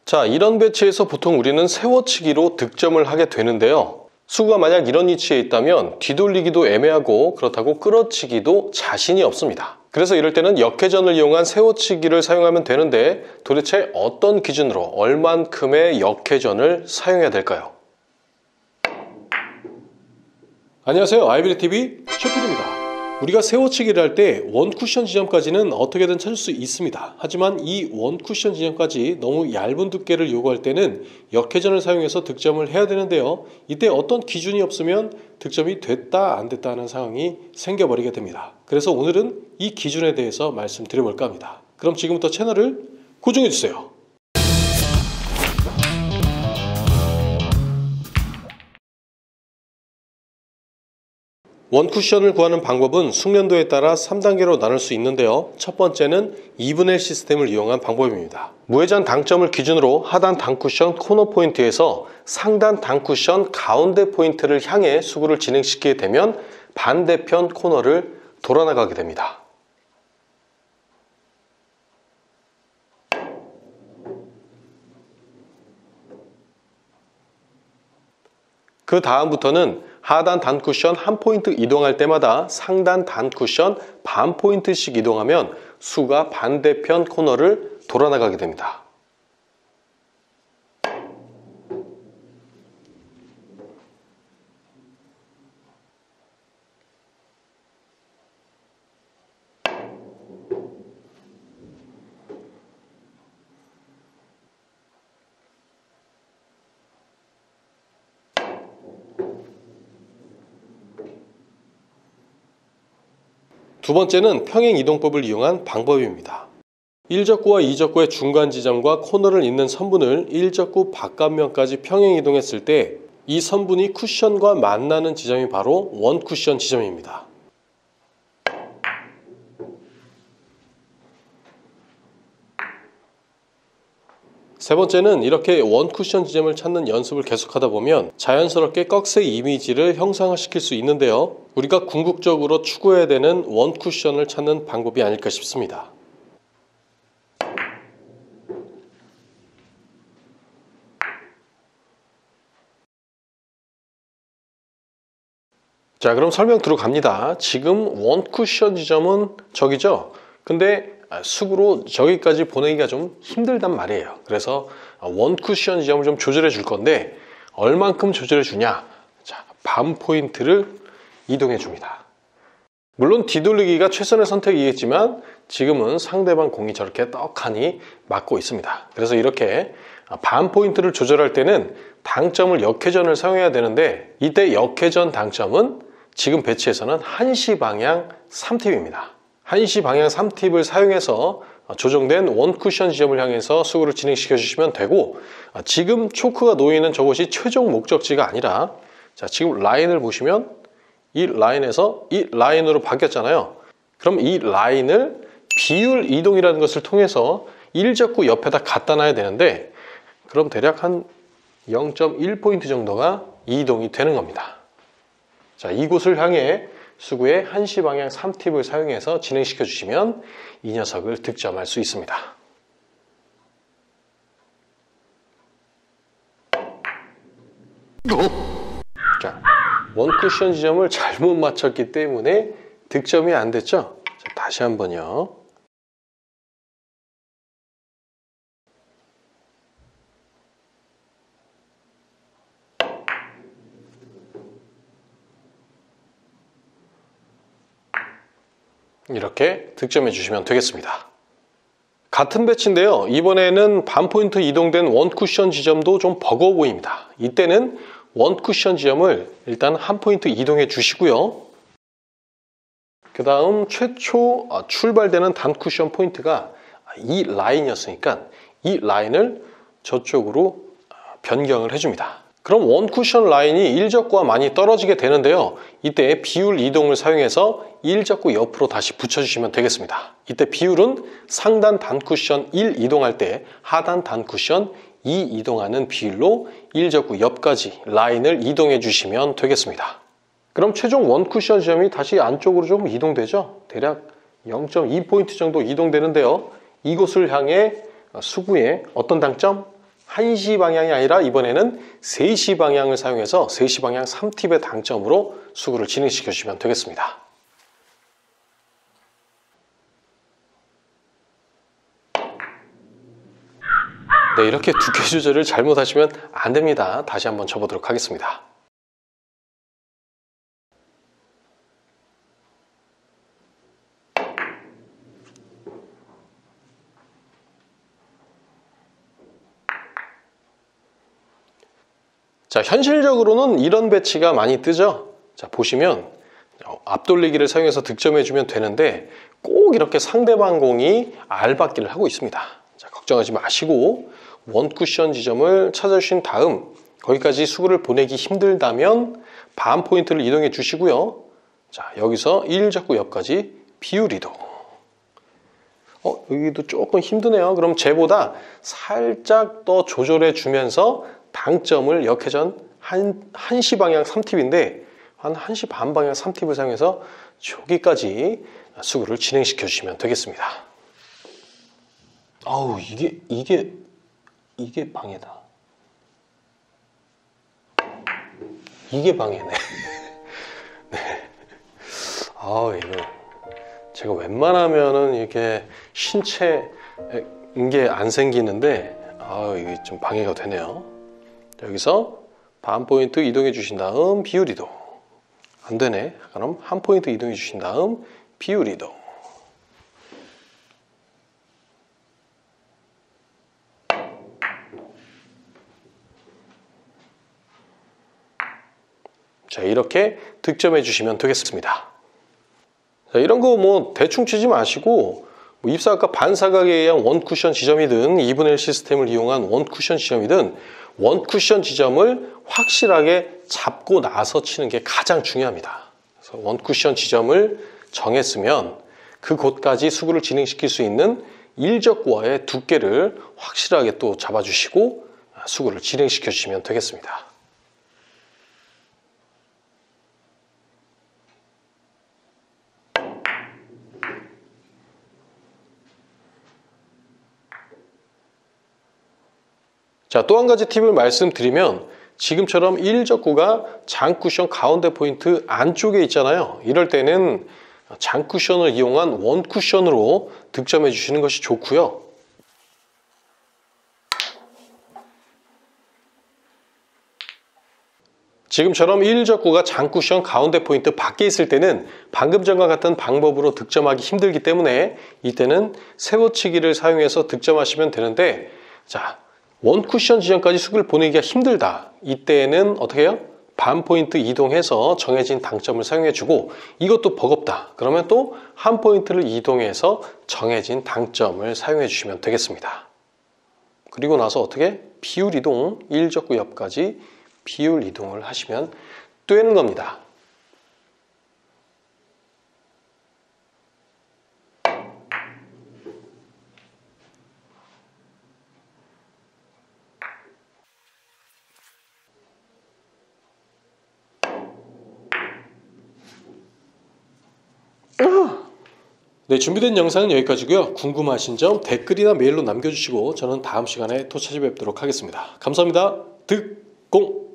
자, 이런 배치에서 보통 우리는 세워치기로 득점을 하게 되는데요. 수구가 만약 이런 위치에 있다면 뒤돌리기도 애매하고 그렇다고 끌어치기도 자신이 없습니다. 그래서 이럴 때는 역회전을 이용한 세워치기를 사용하면 되는데 도대체 어떤 기준으로 얼만큼의 역회전을 사용해야 될까요? 안녕하세요, 아이비리TV 쇼필입니다. 우리가 세워치기를 할 때 원쿠션 지점까지는 어떻게든 찾을 수 있습니다. 하지만 이 원쿠션 지점까지 너무 얇은 두께를 요구할 때는 역회전을 사용해서 득점을 해야 되는데요. 이때 어떤 기준이 없으면 득점이 됐다 안 됐다 하는 상황이 생겨버리게 됩니다. 그래서 오늘은 이 기준에 대해서 말씀드려볼까 합니다. 그럼 지금부터 채널을 고정해주세요. 원쿠션을 구하는 방법은 숙련도에 따라 3단계로 나눌 수 있는데요. 첫 번째는 2분의 1 시스템을 이용한 방법입니다. 무회전 당점을 기준으로 하단 단쿠션 코너 포인트에서 상단 단쿠션 가운데 포인트를 향해 수구를 진행시키게 되면 반대편 코너를 돌아나가게 됩니다. 그 다음부터는 하단 단쿠션 한 포인트 이동할 때마다 상단 단쿠션 반 포인트씩 이동하면 수가 반대편 코너를 돌아나가게 됩니다. 두 번째는 평행 이동법을 이용한 방법입니다. 1적구와 2적구의 중간 지점과 코너를 잇는 선분을 1적구 바깥면까지 평행 이동했을 때 이 선분이 쿠션과 만나는 지점이 바로 원쿠션 지점입니다. 세 번째는 이렇게 원쿠션 지점을 찾는 연습을 계속하다 보면 자연스럽게 꺽쇠 이미지를 형상화시킬 수 있는데요. 우리가 궁극적으로 추구해야 되는 원쿠션을 찾는 방법이 아닐까 싶습니다. 자, 그럼 설명 들어갑니다. 지금 원쿠션 지점은 저기죠? 근데 수구로 저기까지 보내기가 좀 힘들단 말이에요. 그래서 원쿠션 지점을 좀 조절해 줄 건데 얼만큼 조절해 주냐? 자, 반 포인트를 이동해 줍니다. 물론 뒤돌리기가 최선의 선택이겠지만 지금은 상대방 공이 저렇게 떡하니 맞고 있습니다. 그래서 이렇게 반 포인트를 조절할 때는 당점을 역회전을 사용해야 되는데 이때 역회전 당점은 지금 배치에서는 1시 방향 3팁입니다. 1시 방향 3팁을 사용해서 조정된 원쿠션 지점을 향해서 수구를 진행시켜 주시면 되고, 지금 초크가 놓이는 저곳이 최종 목적지가 아니라, 자, 지금 라인을 보시면 이 라인에서 이 라인으로 바뀌었잖아요. 그럼 이 라인을 비율 이동이라는 것을 통해서 1적구 옆에다 갖다 놔야 되는데, 그럼 대략 한 0.1포인트 정도가 이동이 되는 겁니다. 자, 이곳을 향해 수구의 1시 방향 3팁을 사용해서 진행시켜 주시면 이 녀석을 득점할 수 있습니다. 자, 원쿠션 지점을 잘못 맞췄기 때문에 득점이 안 됐죠? 자, 다시 한번요. 이렇게 득점해 주시면 되겠습니다. 같은 배치인데요. 이번에는 반 포인트 이동된 원쿠션 지점도 좀 버거워 보입니다. 이때는 원쿠션 지점을 일단 한 포인트 이동해 주시고요. 그 다음 최초 출발되는 단쿠션 포인트가 이 라인이었으니까 이 라인을 저쪽으로 변경을 해줍니다. 그럼 원쿠션 라인이 1적구와 많이 떨어지게 되는데요. 이때 비율 이동을 사용해서 1적구 옆으로 다시 붙여주시면 되겠습니다. 이때 비율은 상단 단쿠션 1 이동할 때 하단 단쿠션 2 이동하는 비율로 1적구 옆까지 라인을 이동해 주시면 되겠습니다. 그럼 최종 원쿠션 지점이 다시 안쪽으로 좀 이동되죠? 대략 0.2포인트 정도 이동되는데요. 이곳을 향해 수구에 어떤 당점? 1시 방향이 아니라 이번에는 3시 방향을 사용해서 3시 방향 3팁의 당점으로 수구를 진행시켜 주시면 되겠습니다. 네, 이렇게 두께 조절을 잘못하시면 안 됩니다. 다시 한번 쳐보도록 하겠습니다. 자, 현실적으로는 이런 배치가 많이 뜨죠. 자, 보시면 앞돌리기를 사용해서 득점해주면 되는데 꼭 이렇게 상대방 공이 알받기를 하고 있습니다. 자, 걱정하지 마시고 원쿠션 지점을 찾아주신 다음 거기까지 수구를 보내기 힘들다면 반 포인트를 이동해 주시고요. 자, 여기서 1적구 옆까지 비율 이동. 여기도 조금 힘드네요. 그럼 쟤보다 살짝 더 조절해 주면서 당점을 역회전 1시 방향 3팁인데 한 1시 반 방향 3팁을 사용해서 저기까지 수구를 진행시켜 주시면 되겠습니다. 아우, 이게 방해다. 이게 방해네. 네. 이거 제가 웬만하면은 이렇게 신체 게 안 생기는데 이게 좀 방해가 되네요. 여기서 반 포인트 이동해 주신 다음 비율 이동. 안 되네. 그럼 한 포인트 이동해 주신 다음 비율 이동. 자, 이렇게 득점해 주시면 되겠습니다. 자, 이런 거 뭐 대충 치지 마시고 입사각과 반사각에 의한 원쿠션 지점이든 2분의 1 시스템을 이용한 원쿠션 지점이든 원쿠션 지점을 확실하게 잡고 나서 치는 게 가장 중요합니다. 그래서 원쿠션 지점을 정했으면 그곳까지 수구를 진행시킬 수 있는 일적구와의 두께를 확실하게 또 잡아주시고 수구를 진행시켜 주시면 되겠습니다. 자, 또 한 가지 팁을 말씀드리면 지금처럼 1적구가 장쿠션 가운데 포인트 안쪽에 있잖아요. 이럴 때는 장쿠션을 이용한 원쿠션으로 득점해 주시는 것이 좋고요. 지금처럼 1적구가 장쿠션 가운데 포인트 밖에 있을 때는 방금 전과 같은 방법으로 득점하기 힘들기 때문에 이때는 세워치기를 사용해서 득점하시면 되는데, 자, 원쿠션 지점까지 수구를 보내기가 힘들다. 이때는 어떻게 해요? 반 포인트 이동해서 정해진 당점을 사용해주고, 이것도 버겁다. 그러면 또 한 포인트를 이동해서 정해진 당점을 사용해 주시면 되겠습니다. 그리고 나서 어떻게? 비율 이동, 1적구 옆까지 비율 이동을 하시면 되는 겁니다. 네, 준비된 영상은 여기까지고요. 궁금하신 점 댓글이나 메일로 남겨주시고 저는 다음 시간에 또 찾아뵙도록 하겠습니다. 감사합니다. 득공!